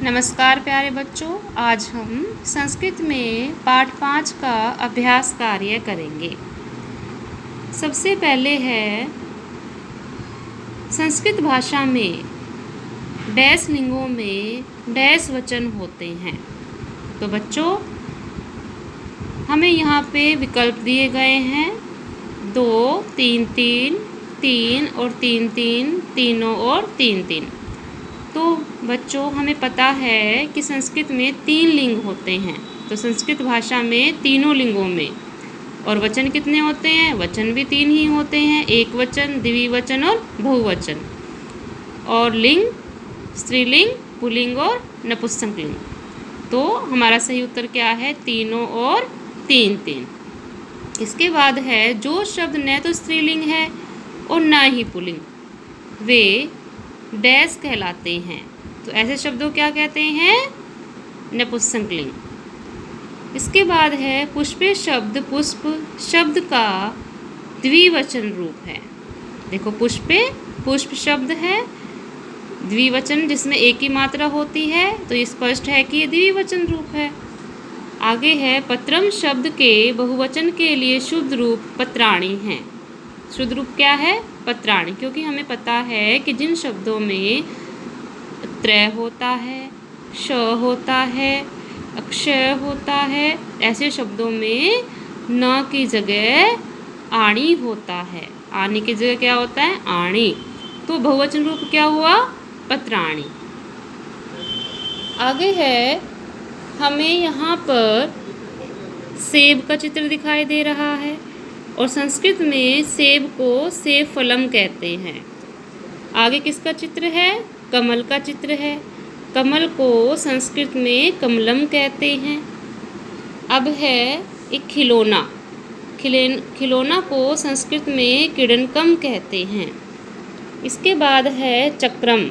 नमस्कार प्यारे बच्चों, आज हम संस्कृत में पाठ 5 का अभ्यास कार्य करेंगे। सबसे पहले है संस्कृत भाषा में डैश लिंगों में डैश वचन होते हैं। तो बच्चों, हमें यहाँ पे विकल्प दिए गए हैं 2, 3, 3, 3 और 3, 3, तीनों और 3, 3। तो बच्चों, हमें पता है कि संस्कृत में 3 लिंग होते हैं। तो संस्कृत भाषा में तीनों लिंगों में और वचन कितने होते हैं? वचन भी 3 ही होते हैं, एक वचन, द्विवचन और बहुवचन। और लिंग स्त्रीलिंग, पुल्लिंग और नपुंसकलिंग। तो हमारा सही उत्तर क्या है? तीनों और 3, 3। इसके बाद है जो शब्द न तो स्त्रीलिंग है और न ही पुल्लिंग, वे डैश कहलाते हैं। तो ऐसे शब्दों क्या कहते हैं? नपुंसकलिंग। इसके बाद है पुष्पे शब्द पुष्प शब्द का द्विवचन रूप है। देखो, पुष्पे पुष्प शब्द है, द्विवचन जिसमें एक ही मात्रा होती है, तो ये स्पष्ट है कि ये द्विवचन रूप है। आगे है पत्रम शब्द के बहुवचन के लिए शुद्ध रूप पत्राणि है। शुद्ध रूप क्या है? पत्राणि, क्योंकि हमें पता है कि जिन शब्दों में त्रय होता है, श होता है, अक्षय होता है, ऐसे शब्दों में न की जगह आणी होता है। आणी की जगह क्या होता है? आणी। तो बहुवचन रूप क्या हुआ? पत्राणि। आगे है, हमें यहाँ पर सेब का चित्र दिखाई दे रहा है और संस्कृत में सेब को सेब फलम कहते हैं। आगे किसका चित्र है? कमल का चित्र है। कमल को संस्कृत में कमलम कहते हैं। अब है एक खिलौना। खिलौना को संस्कृत में क्रीडनकम कहते हैं। इसके बाद है चक्रम।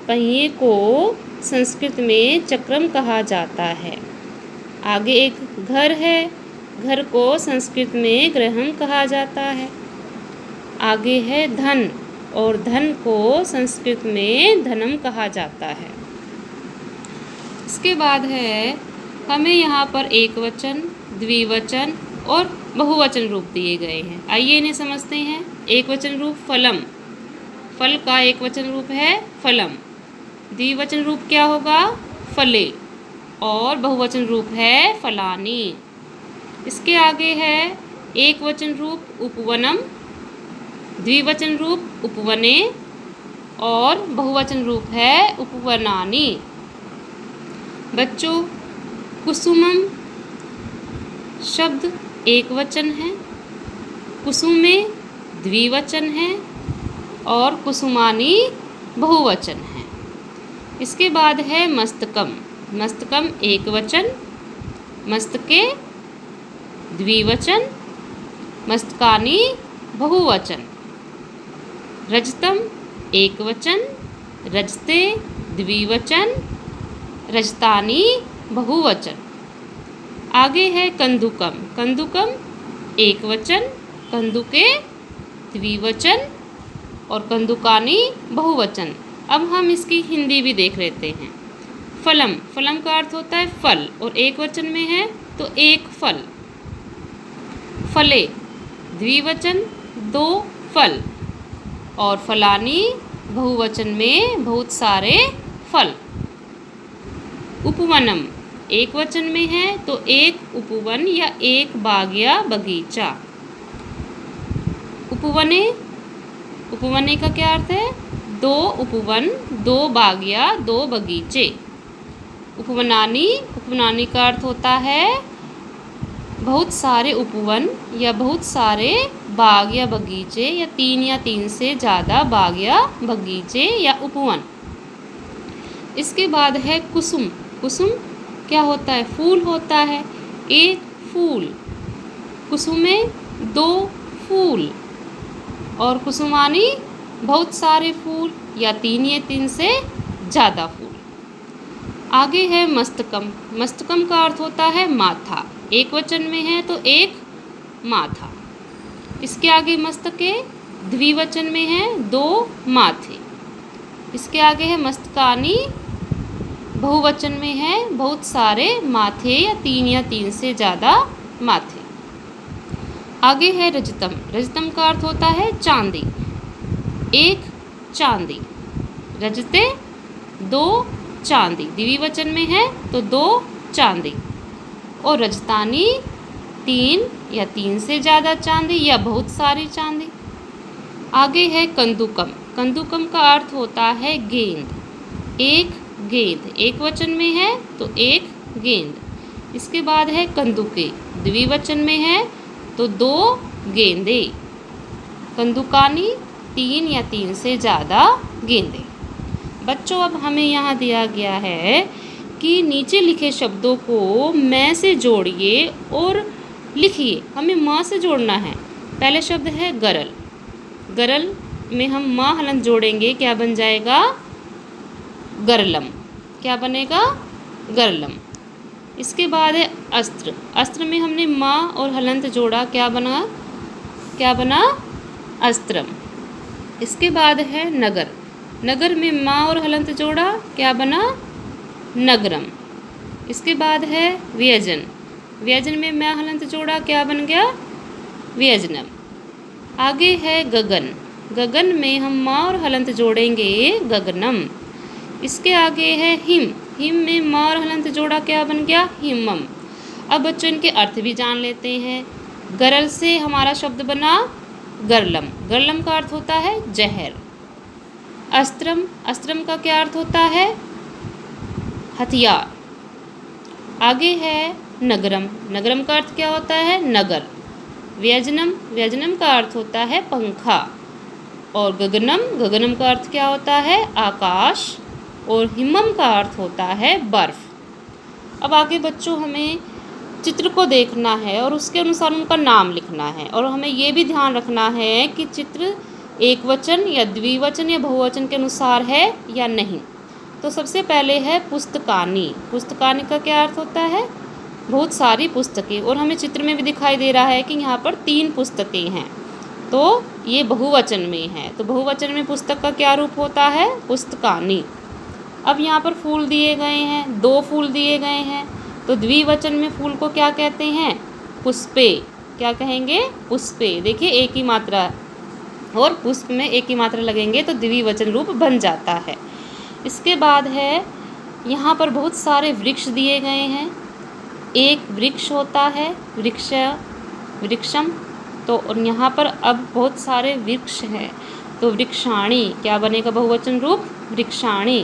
पहिए को संस्कृत में चक्रम कहा जाता है। आगे एक घर है। घर को संस्कृत में गृहम कहा जाता है। आगे है धन, और धन को संस्कृत में धनम कहा जाता है। इसके बाद है, हमें यहाँ पर एक वचन, द्विवचन और बहुवचन रूप दिए गए हैं। आइए इन्हें समझते हैं। एक वचन रूप फलम, फल का एक वचन रूप है फलम। द्विवचन रूप क्या होगा? फले। और बहुवचन रूप है फलानी। इसके आगे है एक वचन रूप उपवनम, द्विवचन रूप उपवने और बहुवचन रूप है उपवनानि। बच्चों, कुसुमम शब्द एक वचन है, कुसुमे द्विवचन है और कुसुमानी बहुवचन है। इसके बाद है मस्तकम। मस्तकम एक वचन, मस्तके द्विवचन, मस्तकानी बहुवचन। रजतम एक वचन, रजते द्विवचन, रजतानी बहुवचन। आगे है कंदुकम। कंदुकम एक वचन, कंदुके द्विवचन और कंदुकानी बहुवचन। अब हम इसकी हिंदी भी देख लेते हैं। फलम, फलम का अर्थ होता है फल और एक वचन में है तो एक फल। फले द्विवचन, 2 फल। और फलानी बहुवचन में बहुत सारे फल। उपवनम एक वचन में है तो एक उपवन या एक बाग या बगीचा। उपवने, उपवने का क्या अर्थ है? 2 उपवन, 2 बाग या 2 बगीचे। उपवनानी, उपवनानी का अर्थ होता है बहुत सारे उपवन या बहुत सारे बाग या बगीचे या 3 या 3 से ज़्यादा बाग या बगीचे या उपवन। इसके बाद है कुसुम। कुसुम क्या होता है? फूल होता है, एक फूल। कुसुमे 2 फूल और कुसुमानी बहुत सारे फूल या 3 या 3 से ज़्यादा फूल। आगे है मस्तकम। मस्तकम का अर्थ होता है माथा, एक वचन में है तो एक माथा। इसके आगे मस्तके द्विवचन में है 2 माथे। इसके आगे है मस्तकानी बहुवचन में है बहुत सारे माथे या तीन से ज़्यादा माथे। आगे है रजतम। रजतम का अर्थ होता है चांदी। एक चांदी। रजते दो चांदी। द्विवचन में है तो दो चांदी। और रजतानी तीन या तीन से ज़्यादा चांदी या बहुत सारी चांदी। आगे है कंदुकम। कंदुकम का अर्थ होता है गेंद। एक गेंद। एक वचन में है तो एक गेंद। इसके बाद है कंदुके। द्विवचन में है तो दो गेंदे। कंदुकानी तीन या तीन से ज़्यादा गेंदे। बच्चों अब हमें यहाँ दिया गया है कि नीचे लिखे शब्दों को मैं से जोड़िए और लिखिए। हमें माँ से जोड़ना है। पहले शब्द है गरल। गरल में हम माँ हलंत जोड़ेंगे, क्या बन जाएगा? गरलम। क्या बनेगा? गरलम। इसके बाद है अस्त्र। अस्त्र में हमने माँ और हलंत जोड़ा, क्या बना? क्या बना? अस्त्रम। इसके बाद है नगर। नगर में माँ और हलंत जोड़ा, क्या बना? नगरम। इसके बाद है व्यजन। व्यजन में माँ हलंत जोड़ा, क्या बन गया? व्यजनम। आगे है गगन। गगन में हम माँ और हलंत जोड़ेंगे, गगनम। इसके आगे है हिम। हिम में माँ और हलंत जोड़ा, क्या बन गया? हिमम। अब बच्चों इनके अर्थ भी जान लेते हैं। गरल से हमारा शब्द बना गरलम। गरलम का अर्थ होता है जहर। अस्त्रम। अस्त्रम का क्या अर्थ होता है? हथियार। आगे है नगरम। नगरम का अर्थ क्या होता है? नगर। व्यजनम। व्यजनम का अर्थ होता है पंखा। और गगनम। गगनम का अर्थ क्या होता है? आकाश। और हिमम का अर्थ होता है बर्फ। अब आगे बच्चों हमें चित्र को देखना है और उसके अनुसार उनका नाम लिखना है। और हमें ये भी ध्यान रखना है कि चित्र एक वचन या द्विवचन या बहुवचन के अनुसार है या नहीं। तो सबसे पहले है पुस्तकानी। पुस्तकानी का क्या अर्थ होता है? बहुत सारी पुस्तकें। और हमें चित्र में भी दिखाई दे रहा है कि यहाँ पर 3 पुस्तकें हैं, तो ये बहुवचन में है। तो बहुवचन में पुस्तक का क्या रूप होता है? पुस्तकानी। अब यहाँ पर फूल दिए गए हैं, 2 फूल दिए गए हैं, तो द्विवचन में फूल को क्या कहते हैं? पुष्पे। क्या कहेंगे? पुष्पे। देखिए एक ही मात्रा और पुष्प में एक ही मात्रा लगेंगे तो द्विवचन रूप बन जाता है। इसके बाद है यहाँ पर बहुत सारे वृक्ष दिए गए हैं। एक वृक्ष होता है वृक्षम। तो और यहाँ पर अब बहुत सारे वृक्ष हैं, तो वृक्षाणी। क्या बनेगा बहुवचन रूप? वृक्षाणी।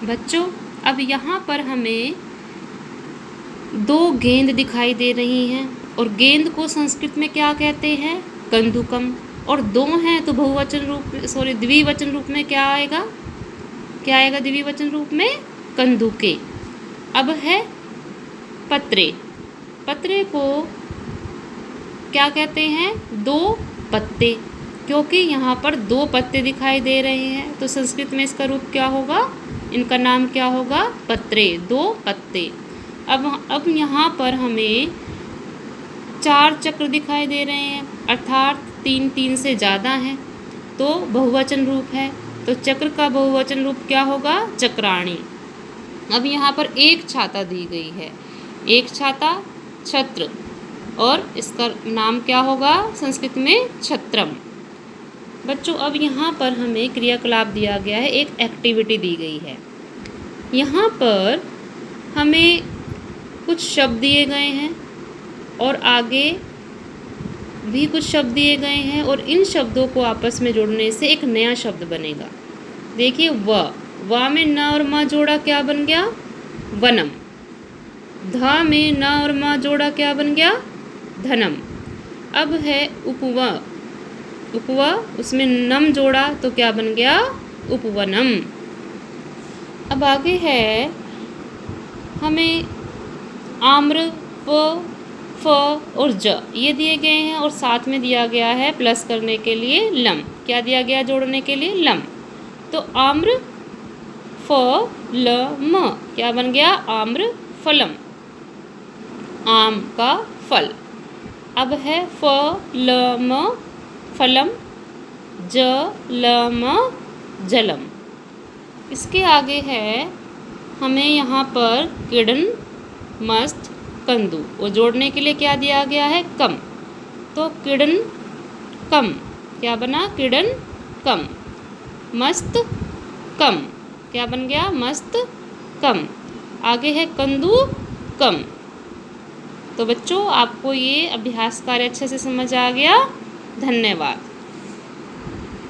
बच्चों अब यहाँ पर हमें 2 गेंद दिखाई दे रही हैं और गेंद को संस्कृत में क्या कहते हैं? कंदुकम। और 2 हैं तो बहुवचन रूप द्विवचन रूप में क्या आएगा? क्या आएगा द्विवचन रूप में? कंदुके। अब है पत्रे। पत्रे को क्या कहते हैं? 2 पत्ते। क्योंकि यहाँ पर 2 पत्ते दिखाई दे रहे हैं तो संस्कृत में इसका रूप क्या होगा? इनका नाम क्या होगा? पत्रे। 2 पत्ते। अब यहाँ पर हमें 4 चक्र दिखाई दे रहे हैं, अर्थात 3 से ज़्यादा हैं, तो बहुवचन रूप है। तो चक्र का बहुवचन रूप क्या होगा? चक्राणी। अब यहाँ पर एक छाता दी गई है। एक छाता छत्र, और इसका नाम क्या होगा संस्कृत में? छत्रम। बच्चों अब यहाँ पर हमें क्रियाकलाप दिया गया है, एक एक्टिविटी दी गई है। यहाँ पर हमें कुछ शब्द दिए गए हैं और आगे भी कुछ शब्द दिए गए हैं और इन शब्दों को आपस में जोड़ने से एक नया शब्द बनेगा। देखिए व में न और म जोड़ा, क्या बन गया? वनम। ध में न और म जोड़ा, क्या बन गया? धनम। अब है उपवा। उपवा, उसमें नम जोड़ा तो क्या बन गया? उपवनम। अब आगे है हमें आम्र, फ और ज ये दिए गए हैं और साथ में दिया गया है प्लस करने के लिए लम। क्या दिया गया जोड़ने के लिए? लम। तो आम्र फ ल म क्या बन गया? आम्र फलम। आम का फल। अब है फ ल म फलम, ज ल म जलम। इसके आगे है हमें यहाँ पर किडन मस्त कंदू, वो जोड़ने के लिए क्या दिया गया है, कम। तो किडन कम क्या बना, किडन कम। मस्त कम क्या बन गया, मस्त कम। आगे है कंदू कम। तो बच्चों आपको ये अभ्यास कार्य अच्छे से समझ आ गया। धन्यवाद।